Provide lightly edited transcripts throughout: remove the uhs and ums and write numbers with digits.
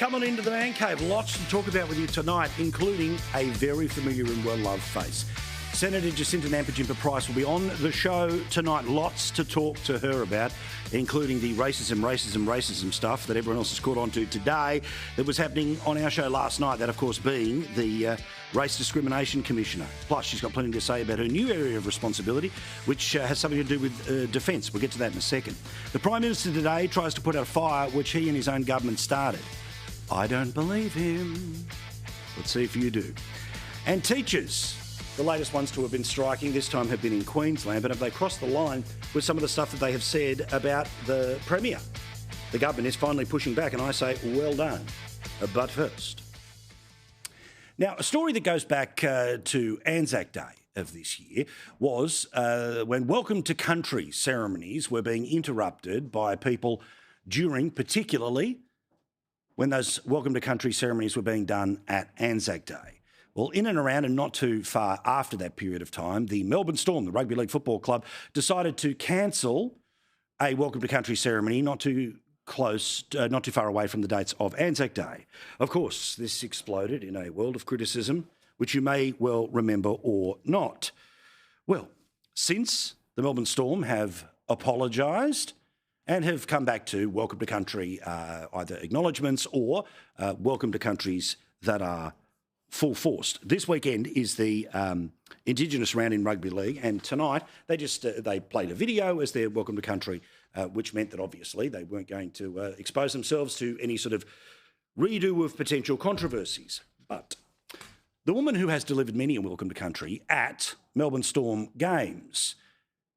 Come on into the Man Cave. Lots to talk about with you tonight, including a very familiar and well-loved face. Senator Jacinta Nampijinpa-Price will be on the show tonight. Lots to talk to her about, including the racism stuff that everyone else has caught on to today that was happening on our show last night, that, of course, being the Race Discrimination Commissioner. Plus, she's got plenty to say about her new area of responsibility, which has something to do with defence. We'll get to that in a second. The Prime Minister today tries to put out a fire which he and his own government started. I don't believe him. Let's see if you do. And teachers, the latest ones to have been striking this time have been in Queensland, but have they crossed the line with some of the stuff that they have said about the Premier? The government is finally pushing back, and I say, well done. But first. Now, a story that goes back to Anzac Day of this year was when Welcome to Country ceremonies were being interrupted by people during, particularly, when those Welcome to Country ceremonies were being done at Anzac Day. Well, in and around and not too far after that period of time, the Melbourne Storm, the rugby league football club, decided to cancel a Welcome to Country ceremony not too far away from the dates of Anzac Day. Of course, this exploded in a world of criticism, which you may well remember or not. Well, since the Melbourne Storm have apologised and have come back to Welcome to Country, either acknowledgements or Welcome to Countries that are full forced. This weekend is the Indigenous round in rugby league, and tonight they played a video as their Welcome to Country, which meant that obviously they weren't going to expose themselves to any sort of redo of potential controversies. But the woman who has delivered many a Welcome to Country at Melbourne Storm games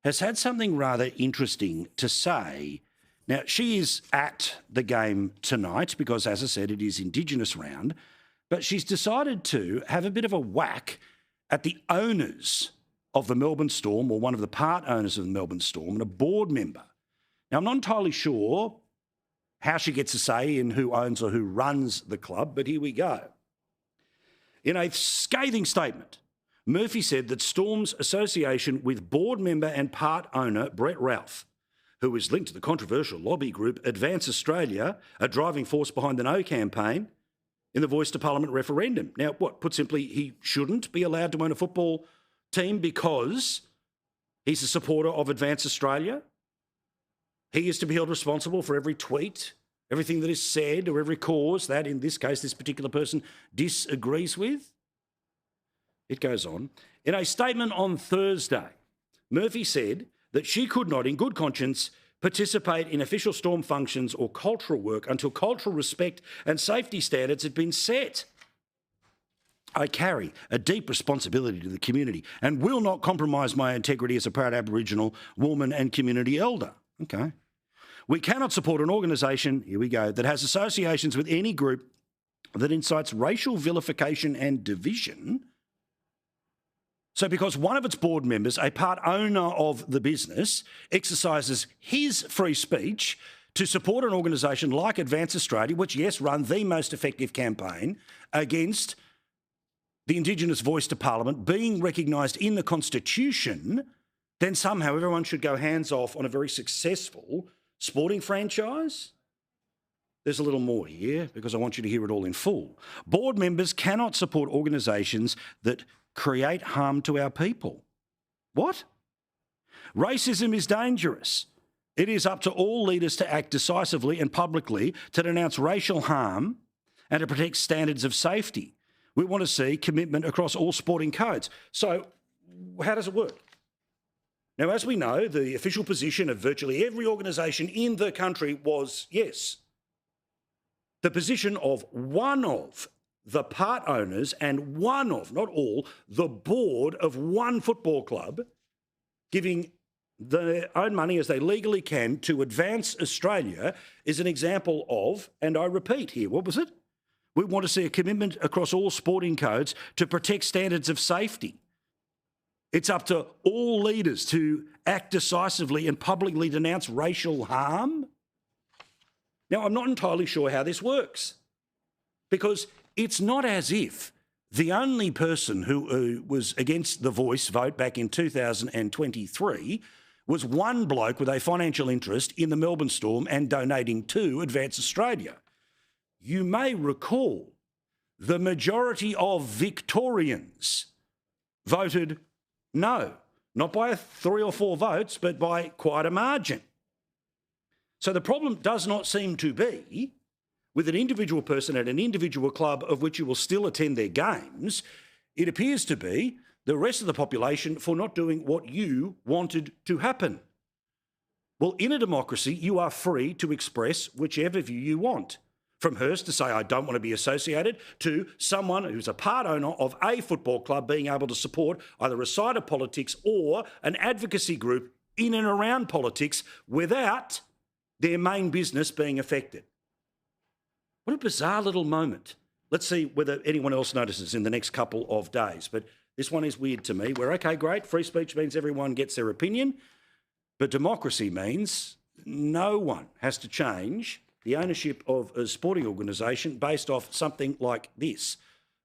has had something rather interesting to say. Now, she is at the game tonight because, as I said, it is Indigenous round, but she's decided to have a bit of a whack at the owners of the Melbourne Storm, or one of the part owners of the Melbourne Storm, and a board member. Now, I'm not entirely sure how she gets a say in who owns or who runs the club, but here we go. In a scathing statement, Murphy said that Storm's association with board member and part owner Brett Ralph, who is linked to the controversial lobby group Advance Australia, a driving force behind the No campaign in the Voice to Parliament referendum. Now, put simply, he shouldn't be allowed to own a football team because he's a supporter of Advance Australia? He is to be held responsible for every tweet, everything that is said, or every cause that, in this case, this particular person disagrees with? It goes on. In a statement on Thursday, Murphy said that she could not, in good conscience, participate in official Storm functions or cultural work until cultural respect and safety standards had been set. I carry a deep responsibility to the community and will not compromise my integrity as a proud Aboriginal woman and community elder. Okay. We cannot support an organisation, here we go, that has associations with any group that incites racial vilification and division. So because one of its board members, a part owner of the business, exercises his free speech to support an organisation like Advance Australia, which, yes, run the most effective campaign against the Indigenous Voice to Parliament being recognised in the Constitution, then somehow everyone should go hands off on a very successful sporting franchise? There's a little more here because I want you to hear it all in full. Board members cannot support organisations that create harm to our people. What? Racism is dangerous. It is up to all leaders to act decisively and publicly to denounce racial harm and to protect standards of safety. We want to see commitment across all sporting codes. So how does it work? Now, as we know, the official position of virtually every organisation in the country was yes. The position of one of the part owners and one of, not all, the board of one football club giving their own money as they legally can to Advance Australia is an example of, and I repeat here, what was it? We want to see a commitment across all sporting codes to protect standards of safety. It's up to all leaders to act decisively and publicly denounce racial harm. Now, I'm not entirely sure how this works because it's not as if the only person who was against the Voice vote back in 2023 was one bloke with a financial interest in the Melbourne Storm and donating to Advance Australia. you may recall the majority of Victorians voted no, not by 3 or 4 votes, but by quite a margin. So the problem does not seem to be with an individual person at an individual club of which you will still attend their games. It appears to be the rest of the population for not doing what you wanted to happen. Well, in a democracy, you are free to express whichever view you want. From Hearst to say, I don't want to be associated, to someone who's a part owner of a football club being able to support either a side of politics or an advocacy group in and around politics without their main business being affected. What a bizarre little moment. Let's see whether anyone else notices in the next couple of days. But this one is weird to me. We're okay, great. Free speech means everyone gets their opinion. But democracy means no one has to change the ownership of a sporting organisation based off something like this.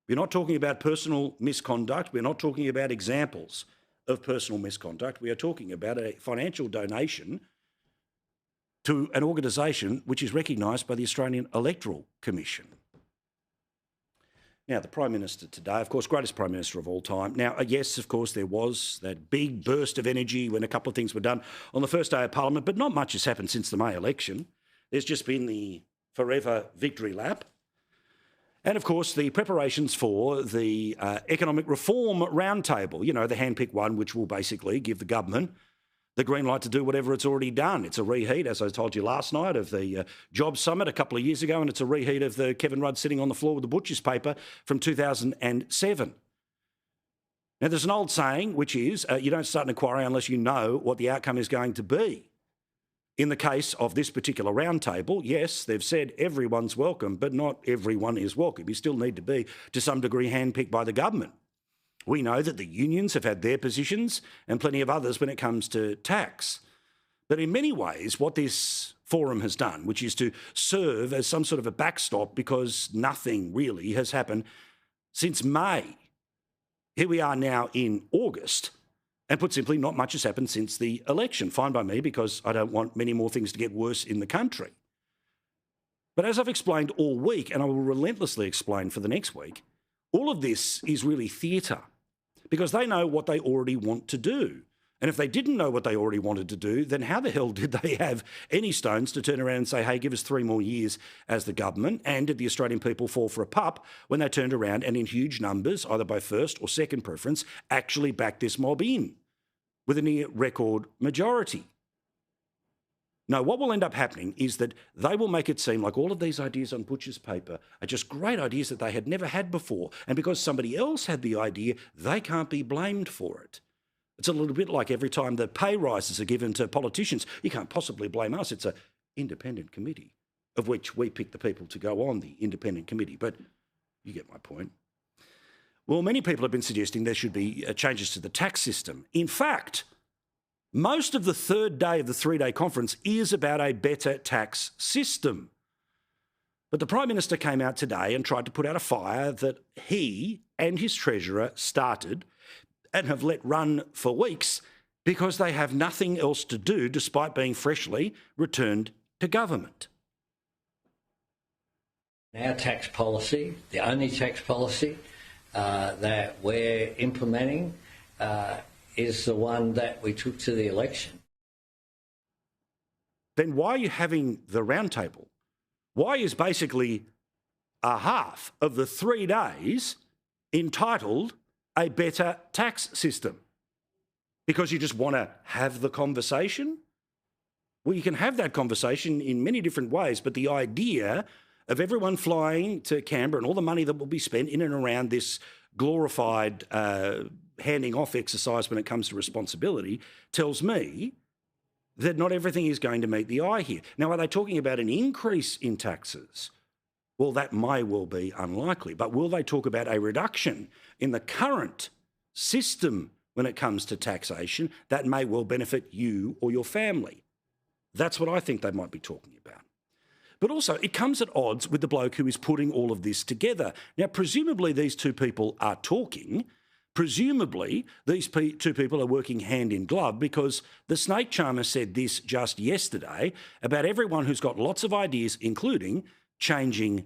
We're not talking about personal misconduct. We're not talking about examples of personal misconduct. We are talking about a financial donation to an organisation which is recognised by the Australian Electoral Commission. Now, the Prime Minister today, of course, greatest Prime Minister of all time. Now, yes, of course, there was that big burst of energy when a couple of things were done on the first day of Parliament, but not much has happened since the May election. There's just been the forever victory lap. And, of course, the preparations for the economic reform roundtable, you know, the handpicked one, which will basically give the government the green light to do whatever it's already done. It's a reheat, as I told you last night, of the Jobs Summit a couple of years ago, and it's a reheat of the Kevin Rudd sitting on the floor with the butcher's paper from 2007. Now, there's an old saying, which is you don't start an inquiry unless you know what the outcome is going to be. In the case of this particular roundtable, yes, they've said everyone's welcome, but not everyone is welcome. You still need to be, to some degree, handpicked by the government. We know that the unions have had their positions and plenty of others when it comes to tax. But in many ways, what this forum has done, which is to serve as some sort of a backstop because nothing really has happened since May. Here we are now in August, and put simply, not much has happened since the election. Fine by me, because I don't want many more things to get worse in the country. But as I've explained all week, and I will relentlessly explain for the next week, all of this is really theatre, because they know what they already want to do. And if they didn't know what they already wanted to do, then how the hell did they have any stones to turn around and say, hey, give us 3 more years as the government? And did the Australian people fall for a pup when they turned around and in huge numbers, either by first or second preference, actually backed this mob in with a near record majority? No, what will end up happening is that they will make it seem like all of these ideas on butcher's paper are just great ideas that they had never had before. And because somebody else had the idea, they can't be blamed for it. It's a little bit like every time the pay rises are given to politicians. You can't possibly blame us. It's an independent committee, of which we pick the people to go on the independent committee. But you get my point. Well, many people have been suggesting there should be changes to the tax system. In fact, most of the third day of the 3-day conference is about a better tax system. But the Prime Minister came out today and tried to put out a fire that he and his Treasurer started and have let run for weeks because they have nothing else to do despite being freshly returned to government. Our tax policy, the only tax policy that we're implementing, is the one that we took to the election. Then why are you having the roundtable? Why is basically a half of the 3 days entitled a better tax system? Because you just want to have the conversation? Well, you can have that conversation in many different ways, but the idea of everyone flying to Canberra and all the money that will be spent in and around this glorified handing off exercise when it comes to responsibility tells me that not everything is going to meet the eye here. Now, are they talking about an increase in taxes? Well, that may well be unlikely, but will they talk about a reduction in the current system when it comes to taxation that may well benefit you or your family? That's what I think they might be talking about. But also, it comes at odds with the bloke who is putting all of this together. Now, presumably these two people are talking. Presumably, these two people are working hand in glove because the snake charmer said this just yesterday about everyone who's got lots of ideas, including changing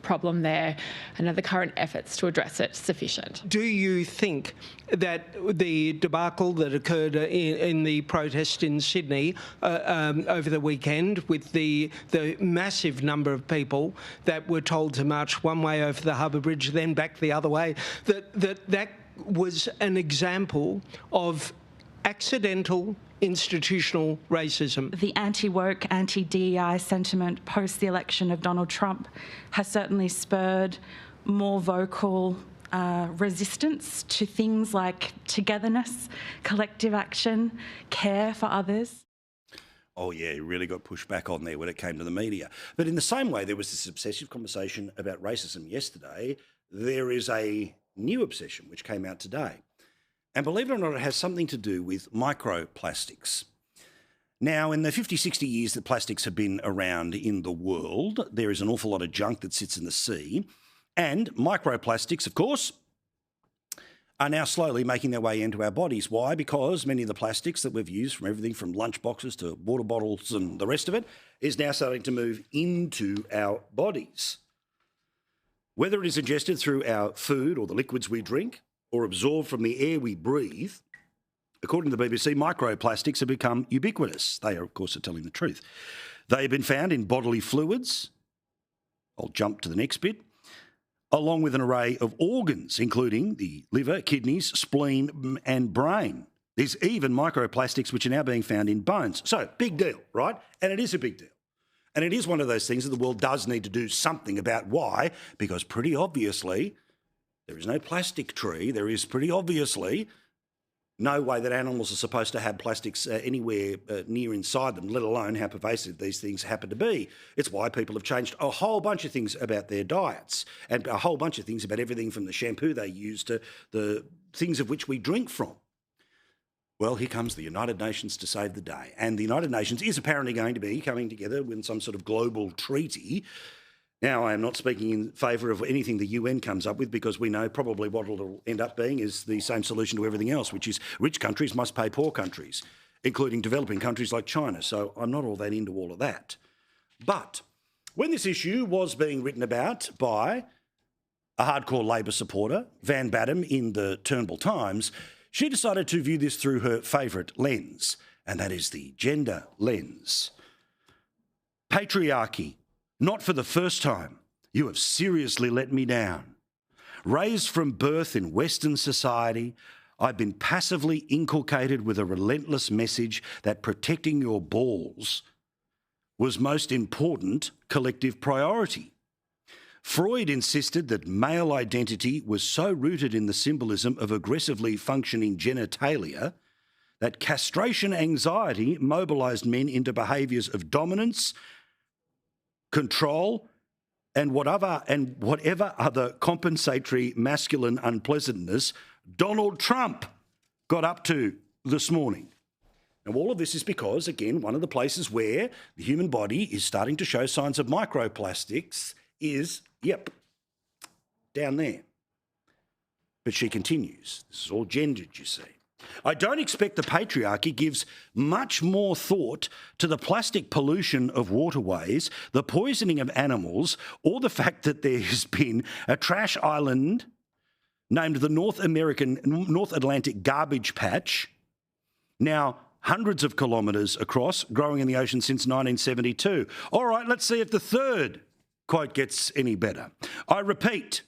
problem there, and are the current efforts to address it sufficient? Do you think that the debacle that occurred in the protest in Sydney over the weekend, with the massive number of people that were told to march one way over the Harbour Bridge, then back the other way, that was an example of accidental institutional racism? The anti-woke, anti-DEI sentiment post the election of Donald Trump has certainly spurred more vocal resistance to things like togetherness, collective action, care for others. Oh, yeah, he really got pushed back on there when it came to the media. But in the same way, there was this obsessive conversation about racism yesterday. There is a new obsession which came out today. And believe it or not, it has something to do with microplastics. Now, in the 50, 60 years that plastics have been around in the world, there is an awful lot of junk that sits in the sea. And microplastics, of course, are now slowly making their way into our bodies. Why? Because many of the plastics that we've used, from everything from lunch boxes to water bottles and the rest of it, is now starting to move into our bodies. Whether it is ingested through our food or the liquids we drink, or absorbed from the air we breathe, according to the BBC, microplastics have become ubiquitous. They, are, of course, are telling the truth. They have been found in bodily fluids. I'll jump to the next bit. Along with an array of organs, including the liver, kidneys, spleen and brain. There's even microplastics which are now being found in bones. So, big deal, right? And it is a big deal. And it is one of those things that the world does need to do something about. Why? Because pretty obviously, there is no plastic tree. There is pretty obviously no way that animals are supposed to have plastics anywhere near inside them, let alone how pervasive these things happen to be. It's why people have changed a whole bunch of things about their diets and a whole bunch of things about everything from the shampoo they use to the things of which we drink from. Well, here comes the United Nations to save the day. And the United Nations is apparently going to be coming together with some sort of global treaty. Now, I am not speaking in favour of anything the UN comes up with, because we know probably what it'll end up being is the same solution to everything else, which is rich countries must pay poor countries, including developing countries like China. So I'm not all that into all of that. But when this issue was being written about by a hardcore Labor supporter, Van Badham, in the Turnbull Times, she decided to view this through her favourite lens, and that is the gender lens. Patriarchy. Not for the first time. You have seriously let me down. Raised from birth in Western society, I've been passively inculcated with a relentless message that protecting your balls was most important collective priority. Freud insisted that male identity was so rooted in the symbolism of aggressively functioning genitalia that castration anxiety mobilised men into behaviours of dominance, control, and whatever other compensatory masculine unpleasantness Donald Trump got up to this morning. Now, all of this is because, again, one of the places where the human body is starting to show signs of microplastics is, down there. But she continues. This is all gendered, you see. I don't expect the patriarchy gives much more thought to the plastic pollution of waterways, the poisoning of animals, or the fact that there has been a trash island named the North Atlantic Garbage Patch, now hundreds of kilometres across, growing in the ocean since 1972. All right, let's see if the third quote gets any better. I repeat,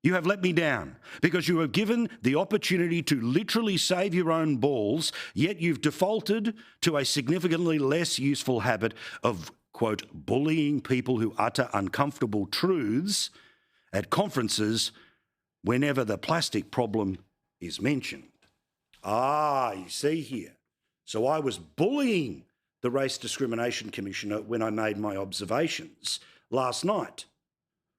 you have let me down because you have given the opportunity to literally save your own balls, yet you've defaulted to a significantly less useful habit of, quote, bullying people who utter uncomfortable truths at conferences whenever the plastic problem is mentioned. Ah, you see here. So I was bullying the Race Discrimination Commissioner when I made my observations last night.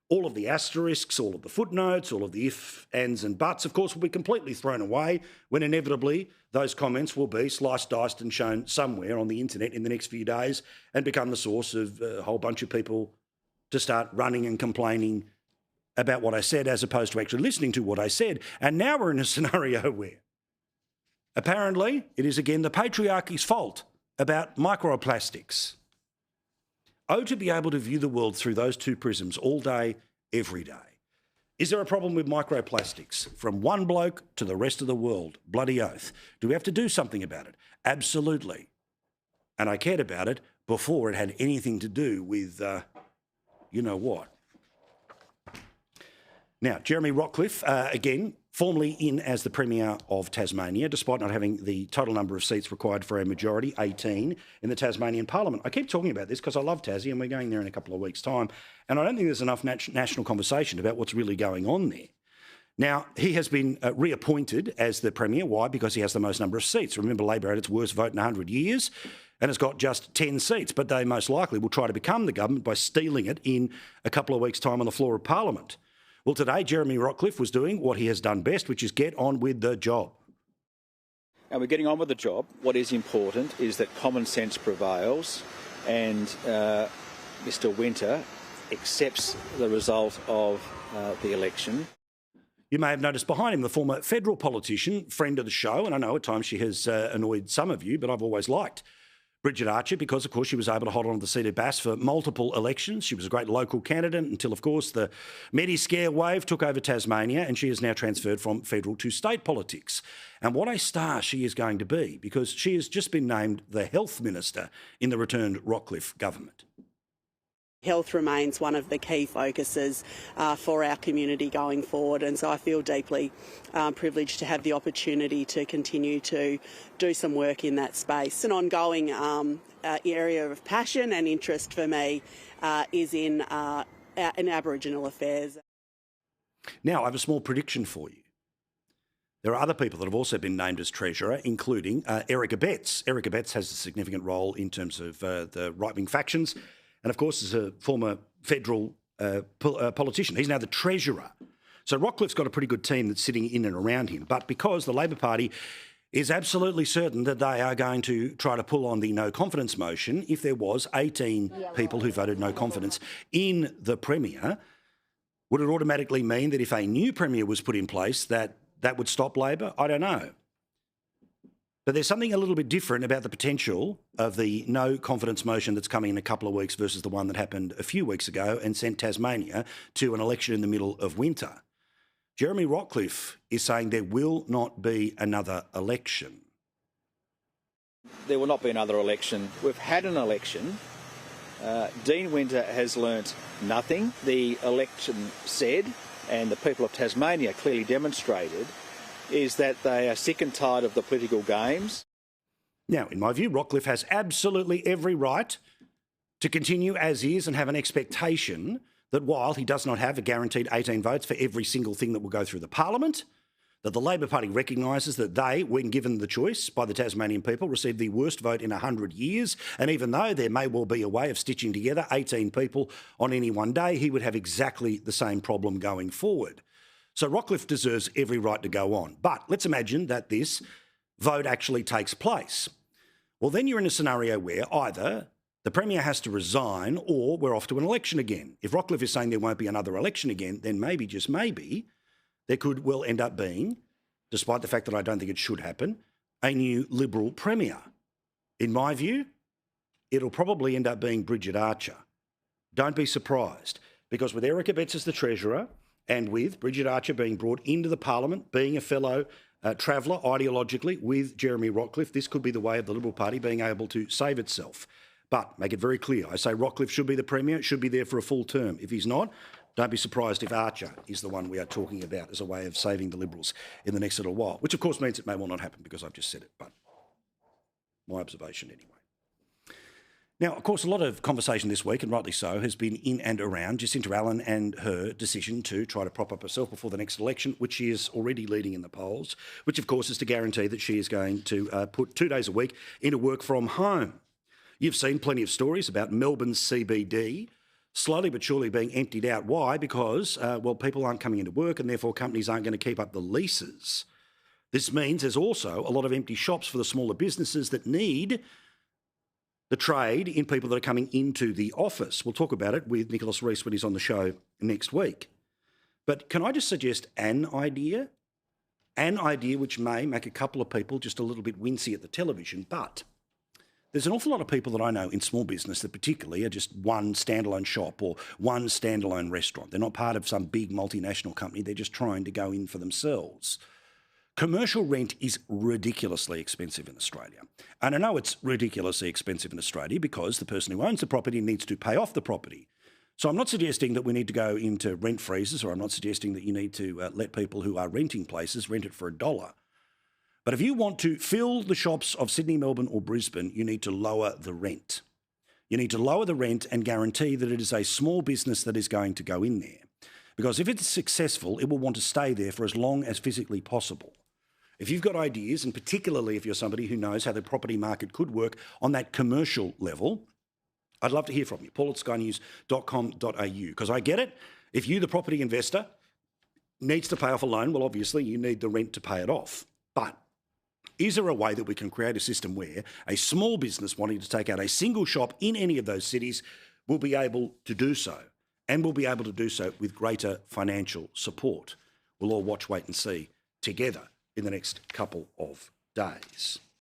All of the asterisks, all of the footnotes, all of the ifs, ands and buts, of course, will be completely thrown away when inevitably those comments will be sliced, diced and shown somewhere on the internet in the next few days and become the source of a whole bunch of people to start running and complaining about what I said as opposed to actually listening to what I said. And now we're in a scenario where apparently it is again the patriarchy's fault about microplastics. Oh, to be able to view the world through those two prisms all day, every day. Is there a problem with microplastics? From one bloke to the rest of the world, bloody oath. Do we have to do something about it? Absolutely. And I cared about it before it had anything to do with, you know what. Now, Jeremy Rockliff, again, formally in as the Premier of Tasmania, despite not having the total number of seats required for a majority, 18, in the Tasmanian Parliament. I keep talking about this because I love Tassie and we're going there in a couple of weeks' time, and I don't think there's enough national conversation about what's really going on there. Now, he has been reappointed as the Premier. Why? Because he has the most number of seats. Remember, Labor had its worst vote in 100 years and has got just 10 seats, but they most likely will try to become the government by stealing it in a couple of weeks' time on the floor of Parliament. Well, today, Jeremy Rockliff was doing what he has done best, which is get on with the job. And we're getting on with the job. What is important is that common sense prevails and Mr Winter accepts the result of the election. You may have noticed behind him the former federal politician, friend of the show, and I know at times she has annoyed some of you, but I've always liked Bridget Archer because, of course, she was able to hold on to the seat of Bass for multiple elections. She was a great local candidate until, of course, the Medi-Scare wave took over Tasmania, and she has now transferred from federal to state politics. And what a star she is going to be, because she has just been named the Health Minister in the returned Rockliff government. Health remains one of the key focuses for our community going forward, and so I feel deeply privileged to have the opportunity to continue to do some work in that space. An ongoing area of passion and interest for me is in Aboriginal affairs. Now, I have a small prediction for you. There are other people that have also been named as Treasurer, including Eric Abetz. Eric Abetz has a significant role in terms of the right-wing factions, and of course is a former federal politician. He's now the Treasurer. So Rockliff's got a pretty good team that's sitting in and around him. But because the Labor Party is absolutely certain that they are going to try to pull on the no confidence motion, if there was 18 people who voted no confidence in the Premier, would it automatically mean that if a new Premier was put in place that would stop Labor? I don't know. But there's something a little bit different about the potential of the no confidence motion that's coming in a couple of weeks versus the one that happened a few weeks ago and sent Tasmania to an election in the middle of winter. Jeremy Rockliff is saying there will not be another election. There will not be another election. We've had an election. Dean Winter has learnt nothing. The election said, and the people of Tasmania clearly demonstrated, is that they are sick and tired of the political games. Now, in my view, Rockliff has absolutely every right to continue as is and have an expectation that while he does not have a guaranteed 18 votes for every single thing that will go through the Parliament, that the Labor Party recognises that they, when given the choice by the Tasmanian people, received the worst vote in 100 years. And even though there may well be a way of stitching together 18 people on any one day, he would have exactly the same problem going forward. So Rockliff deserves every right to go on. But let's imagine that this vote actually takes place. Well, then you're in a scenario where either the Premier has to resign or we're off to an election again. If Rockliff is saying there won't be another election again, then maybe, just maybe, there could well end up being, despite the fact that I don't think it should happen, a new Liberal Premier. In my view, it'll probably end up being Bridget Archer. Don't be surprised, because with Eric Abetz as the Treasurer, and with Bridget Archer being brought into the Parliament, being a fellow traveller ideologically with Jeremy Rockliff, this could be the way of the Liberal Party being able to save itself. But make it very clear, I say Rockliff should be the Premier, should be there for a full term. If he's not, don't be surprised if Archer is the one we are talking about as a way of saving the Liberals in the next little while, which of course means it may well not happen because I've just said it, but my observation anyway. Now, of course, a lot of conversation this week, and rightly so, has been in and around Jacinta Allen and her decision to try to prop up herself before the next election, which she is already leading in the polls, which, of course, is to guarantee that she is going to put 2 days a week into work from home. You've seen plenty of stories about Melbourne's CBD slowly but surely being emptied out. Why? Because, well, people aren't coming into work and therefore companies aren't going to keep up the leases. This means there's also a lot of empty shops for the smaller businesses that need the trade in people that are coming into the office. We'll talk about it with Nicholas Rees when he's on the show next week. But can I just suggest an idea? An idea which may make a couple of people just a little bit wincy at the television, but There's an awful lot of people that I know in small business that particularly are just one standalone shop or one standalone restaurant. They're not part of some big multinational company. They're just trying to go in for themselves. Commercial rent is ridiculously expensive in Australia. And I know it's ridiculously expensive in Australia because the person who owns the property needs to pay off the property. So I'm not suggesting that we need to go into rent freezes, or I'm not suggesting that you need to let people who are renting places rent it for $1. But if you want to fill the shops of Sydney, Melbourne or Brisbane, you need to lower the rent. You need to lower the rent and guarantee that it is a small business that is going to go in there. Because if it's successful, it will want to stay there for as long as physically possible. If you've got ideas, and particularly if you're somebody who knows how the property market could work on that commercial level, I'd love to hear from you. paul@skynews.com.au, because I get it. If you, the property investor, needs to pay off a loan, well, obviously you need the rent to pay it off. But is there a way that we can create a system where a small business wanting to take out a single shop in any of those cities will be able to do so, and will be able to do so with greater financial support? We'll all watch, wait and see together in the next couple of days.